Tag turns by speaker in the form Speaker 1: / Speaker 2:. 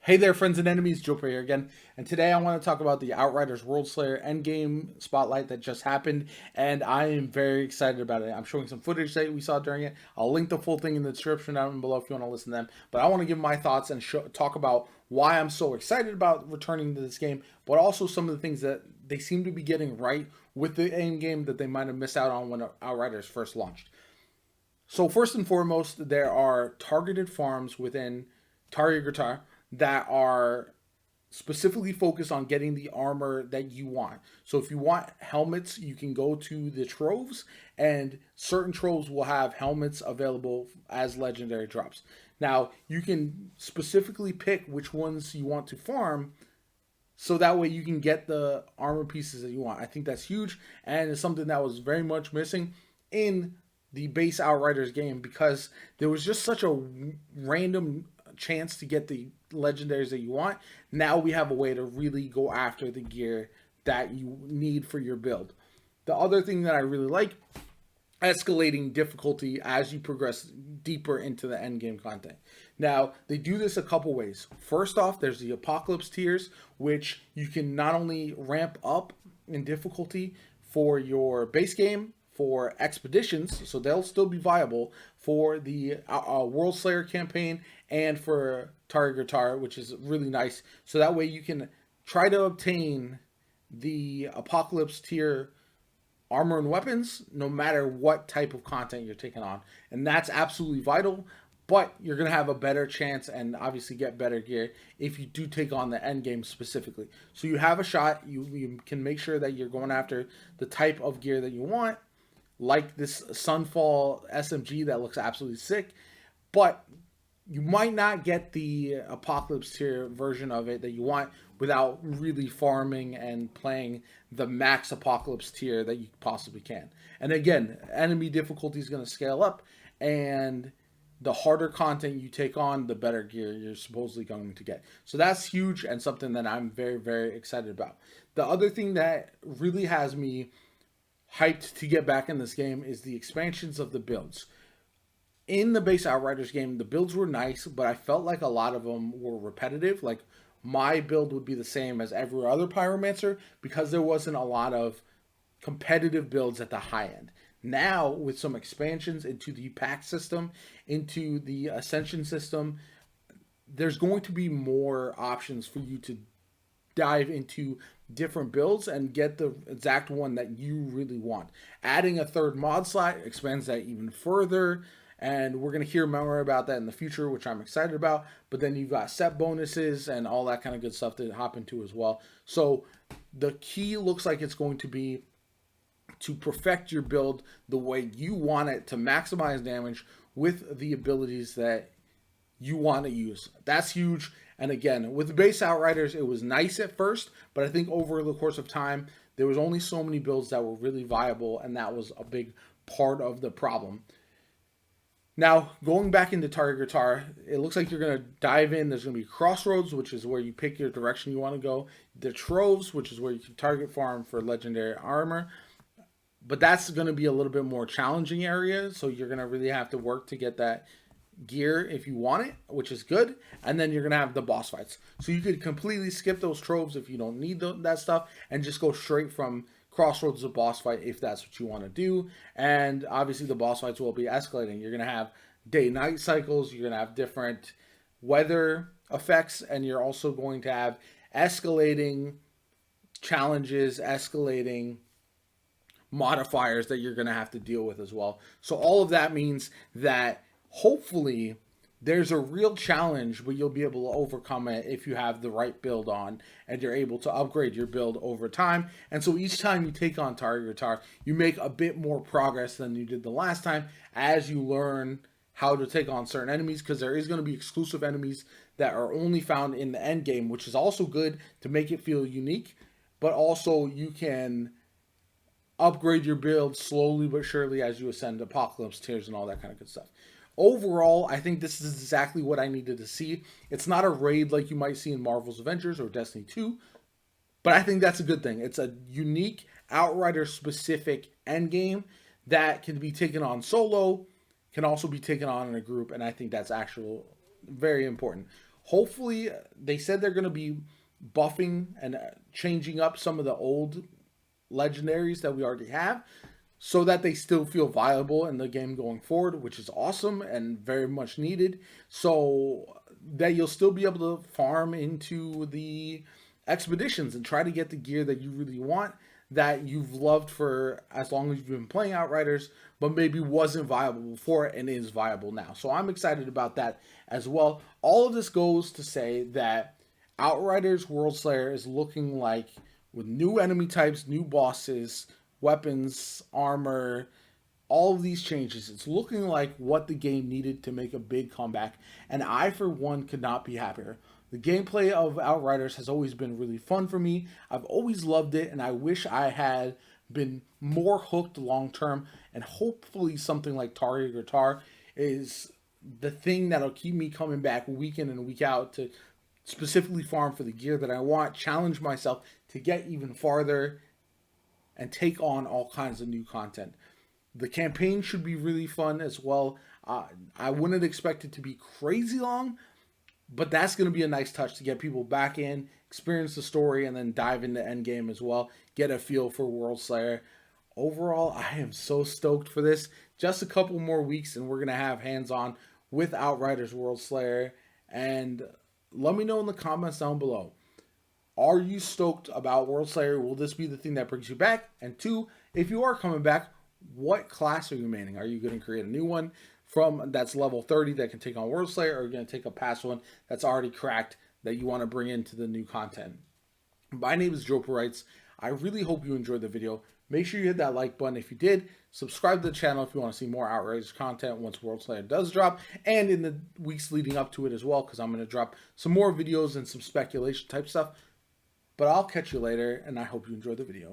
Speaker 1: Hey there, friends and enemies, JoPaWrites here again, and today I want to talk about the Outriders Worldslayer Endgame spotlight that just happened, and I am very excited about it. I'm showing some footage that we saw during it. I'll link the full thing in the description down below if you want to listen to them, but I want to give my thoughts and talk about why I'm so excited about returning to this game, but also some of the things that they seem to be getting right with the endgame that they might have missed out on when Outriders first launched. So first and foremost, there are targeted farms within Target that are specifically focused on getting the armor that you want. So if you want helmets, you can go to the troves, and certain troves will have helmets available as legendary drops. Now, you can specifically pick which ones you want to farm, so that way you can get the armor pieces that you want. I think that's huge, and it's something that was very much missing in the base Outriders game, because there was just such a random chance to get the legendaries that you want. Now we have a way to really go after the gear that you need for your build. The other thing that I really like, escalating difficulty as you progress deeper into the end game content. Now, they do this a couple ways. First off, there's the Apocalypse tiers, which you can not only ramp up in difficulty for your base game, for expeditions, so they'll still be viable for the Worldslayer campaign and for Target, which is really nice. So that way you can try to obtain the Apocalypse tier armor and weapons no matter what type of content you're taking on. And that's absolutely vital, but you're going to have a better chance and obviously get better gear if you do take on the end game specifically. So you have a shot. You can make sure that you're going after the type of gear that you want, like this Sunfall SMG that looks absolutely sick, but you might not get the Apocalypse tier version of it that you want without really farming and playing the max Apocalypse tier that you possibly can. And again, enemy difficulty is going to scale up, and the harder content you take on, the better gear you're supposedly going to get. So that's huge and something that I'm very, very excited about. The other thing that really has me hyped to get back in this game is the expansions of the builds. In the base Outriders game, the builds were nice, but I felt like a lot of them were repetitive. Like, my build would be the same as every other Pyromancer because there wasn't a lot of competitive builds at the high end. Now, with some expansions into the pack system, into the Ascension system, there's going to be more options for you to dive into different builds and get the exact one that you really want. Adding a third mod slot expands that even further, and we're going to hear more about that in the future, which I'm excited about. But then you've got set bonuses and all that kind of good stuff to hop into as well. So the key looks like it's going to be to perfect your build the way you want it, to maximize damage with the abilities that you want to use. That's huge. And again, with the base Outriders, it was nice at first, but I think over the course of time, there was only so many builds that were really viable, and that was a big part of the problem. Now, going back into Target, it looks like you're going to dive in. There's going to be Crossroads, which is where you pick your direction you want to go. The Troves, which is where you can target farm for legendary armor. But that's going to be a little bit more challenging area, so you're going to really have to work to get that gear if you want it, which is good. And then you're going to have the boss fights. So you could completely skip those troves if you don't need that stuff and just go straight from Crossroads to boss fight if that's what you want to do. And obviously the boss fights will be escalating. You're going to have day-night cycles. You're going to have different weather effects, and you're also going to have escalating challenges, escalating modifiers that you're going to have to deal with as well. So all of that means that hopefully there's a real challenge, but you'll be able to overcome it if you have the right build on and you're able to upgrade your build over time. And so each time you take on Target, you make a bit more progress than you did the last time as you learn how to take on certain enemies, because there is going to be exclusive enemies that are only found in the end game, which is also good to make it feel unique, but also you can upgrade your build slowly but surely as you ascend Apocalypse tiers and all that kind of good stuff. Overall, I think this is exactly what I needed to see. It's not a raid like you might see in Marvel's Avengers or Destiny 2, but I think that's a good thing. It's a unique, Outrider-specific endgame that can be taken on solo, can also be taken on in a group, and I think that's actually very important. Hopefully, they said they're going to be buffing and changing up some of the old legendaries that we already have so that they still feel viable in the game going forward, which is awesome and very much needed. So that you'll still be able to farm into the expeditions and try to get the gear that you really want, that you've loved for as long as you've been playing Outriders, but maybe wasn't viable before and is viable now. So I'm excited about that as well. All of this goes to say that Outriders Worldslayer is looking like, with new enemy types, new bosses, weapons, armor, all of these changes, it's looking like what the game needed to make a big comeback. And I, for one, could not be happier. The gameplay of Outriders has always been really fun for me. I've always loved it, and I wish I had been more hooked long term. And hopefully something like Target Guitar is the thing that'll keep me coming back week in and week out to specifically farm for the gear that I want, challenge myself to get even farther, and take on all kinds of new content. The campaign should be really fun as well. I wouldn't expect it to be crazy long, but that's going to be a nice touch to get people back in, experience the story, and then dive into Endgame as well. Get a feel for Worldslayer. Overall, I am so stoked for this. Just a couple more weeks and we're going to have hands-on with Outriders Worldslayer. And let me know in the comments down below. Are you stoked about Worldslayer? Will this be the thing that brings you back? And two, if you are coming back, what class are you remaining? Are you going to create a new one from that's level 30 that can take on Worldslayer, or are you going to take a past one that's already cracked that you want to bring into the new content? My name is JoPaWrites. I really hope you enjoyed the video. Make sure you hit that like button if you did. Subscribe to the channel if you want to see more Outriders content once Worldslayer does drop, and in the weeks leading up to it as well, because I'm going to drop some more videos and some speculation type stuff. But I'll catch you later, and I hope you enjoy the video.